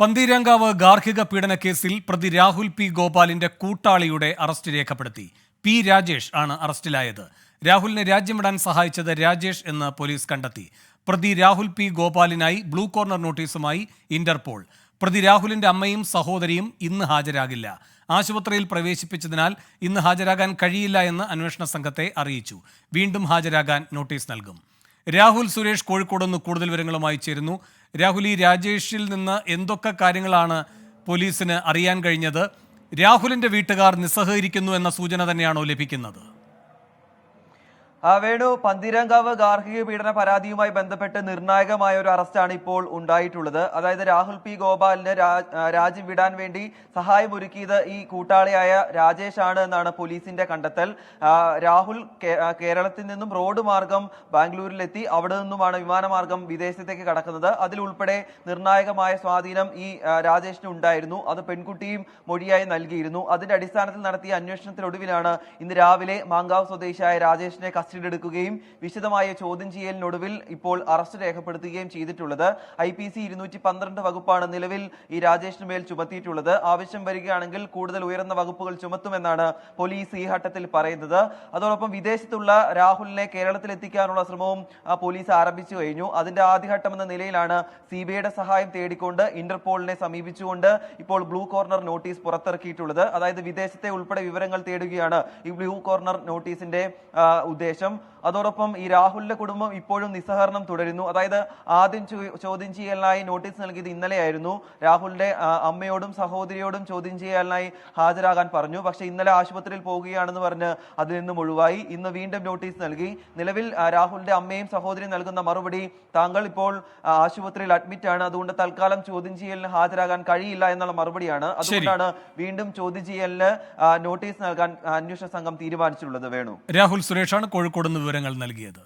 പന്തീരാങ്കാവ് ഗാർഹിക പീഡന കേസിൽ പ്രതി രാഹുൽ പി ഗോപാലിന്റെ കൂട്ടാളിയുടെ അറസ്റ്റ് രേഖപ്പെടുത്തി. പി രാജേഷ് ആണ് അറസ്റ്റിലായത്. രാഹുലിനെ രാജ്യം വിടാൻ സഹായിച്ചത് രാജേഷ് എന്ന് പോലീസ് കണ്ടെത്തി. പ്രതി രാഹുൽ പി ഗോപാലിനായി ബ്ലൂ കോർണർ നോട്ടീസുമായി ഇന്റർപോൾ. പ്രതി രാഹുലിന്റെ അമ്മയും സഹോദരിയും ഇന്ന് ഹാജരാകില്ല. ആശുപത്രിയിൽ പ്രവേശിപ്പിച്ചതിനാൽ ഇന്ന് ഹാജരാകാൻ കഴിയില്ല എന്ന് അന്വേഷണ സംഘത്തെ അറിയിച്ചു. വീണ്ടും ഹാജരാകാൻ നോട്ടീസ് നൽകും. രാഹുൽ സുരേഷ് കോഴിക്കോട് നിന്ന് കൂടുതൽ വിവരങ്ങളുമായി ചേരുന്നു. രാഹുൽ, ഈ രാജേഷിൽ നിന്ന് എന്തൊക്കെ കാര്യങ്ങളാണ് പോലീസിന് അറിയാൻ കഴിഞ്ഞത്? രാഹുലിന്റെ വീട്ടുകാർ നിസ്സഹകരിക്കുന്നു എന്ന സൂചന തന്നെയാണോ ലഭിക്കുന്നത്? വേണു, പന്തീരാങ്കാവ് ഗാർഹിക പീഡന പരാതിയുമായി ബന്ധപ്പെട്ട് നിർണായകമായ ഒരു അറസ്റ്റാണ് ഇപ്പോൾ ഉണ്ടായിട്ടുള്ളത്. അതായത് രാഹുൽ പി ഗോപാലിന് രാജ്യം വിടാൻ വേണ്ടി സഹായമൊരുക്കിയത് ഈ കൂട്ടാളിയായ രാജേഷ് ആണ് എന്നാണ് പോലീസിന്റെ കണ്ടെത്തൽ. രാഹുൽ കേരളത്തിൽ നിന്നും റോഡ് മാർഗം ബാംഗ്ലൂരിലെത്തി അവിടെ നിന്നുമാണ് വിമാനമാർഗം വിദേശത്തേക്ക് കടക്കുന്നത്. അതിലുൾപ്പെടെ നിർണായകമായ സ്വാധീനം ഈ രാജേഷിന് ഉണ്ടായിരുന്നു. അത് പെൺകുട്ടിയും മൊഴിയായി നൽകിയിരുന്നു. അതിന്റെ അടിസ്ഥാനത്തിൽ നടത്തിയ അന്വേഷണത്തിനൊടുവിലാണ് ഇന്ന് രാവിലെ മാങ്കാവ് സ്വദേശിയായ രാജേഷിനെ എടുക്കുകയും വിശദമായ ചോദ്യം ചെയ്യലിനൊടുവിൽ ഇപ്പോൾ അറസ്റ്റ് രേഖപ്പെടുത്തുകയും ചെയ്തിട്ടുള്ളത്. IPC 212 വകുപ്പാണ് നിലവിൽ ഈ രാജേഷിന് മേൽ ചുമത്തിയിട്ടുള്ളത്. ആവശ്യം വരികയാണെങ്കിൽ കൂടുതൽ ഉയർന്ന വകുപ്പുകൾ ചുമത്തുമെന്നാണ് പോലീസ് ഈ ഘട്ടത്തിൽ പറയുന്നത്. അതോടൊപ്പം വിദേശത്തുള്ള രാഹുലിനെ കേരളത്തിൽ എത്തിക്കാനുള്ള ശ്രമവും പോലീസ് ആരംഭിച്ചു കഴിഞ്ഞു. അതിന്റെ ആദ്യഘട്ടം എന്ന നിലയിലാണ് CBIയുടെ സഹായം തേടിക്കൊണ്ട് ഇന്റർപോളിനെ സമീപിച്ചുകൊണ്ട് ഇപ്പോൾ ബ്ലൂ കോർണർ നോട്ടീസ് പുറത്തിറക്കിയിട്ടുള്ളത്. അതായത് വിദേശത്തെ ഉൾപ്പെടെ വിവരങ്ങൾ തേടുകയാണ് ഈ ബ്ലൂ കോർണർ നോട്ടീസിന്റെ ഉദ്ദേശം. അതോടൊപ്പം ഈ രാഹുലിന്റെ കുടുംബം ഇപ്പോഴും നിസ്സഹകരണം തുടരുന്നു. അതായത് ആദ്യം ചോദ്യം ചെയ്യലിനായി നോട്ടീസ് നൽകിയത് ഇന്നലെയായിരുന്നു. രാഹുലിന്റെ അമ്മയോടും സഹോദരിയോടും ചോദ്യം ചെയ്യലിനായി ഹാജരാകാൻ പറഞ്ഞു. പക്ഷേ ഇന്നലെ ആശുപത്രിയിൽ പോവുകയാണെന്ന് പറഞ്ഞ് അതിൽ നിന്നും ഒഴിവായി. ഇന്ന് വീണ്ടും നോട്ടീസ് നൽകി. നിലവിൽ രാഹുലിന്റെ അമ്മയും സഹോദരിയും നൽകുന്ന മറുപടി, താങ്കൾ ഇപ്പോൾ ആശുപത്രിയിൽ അഡ്മിറ്റ് ആണ്, അതുകൊണ്ട് തൽക്കാലം ചോദ്യം ചെയ്യലിന് ഹാജരാകാൻ കഴിയില്ല എന്നുള്ള മറുപടിയാണ്. അതുകൊണ്ടാണ് വീണ്ടും ചോദ്യം ചെയ്യലിന് നോട്ടീസ് നൽകാൻ അന്വേഷണ സംഘം തീരുമാനിച്ചിട്ടുള്ളത്. വേണു, രാഹുൽ സുരേഷാണ് കോഴിക്കോട് നിന്ന് വിവരങ്ങൾ നൽകിയത്.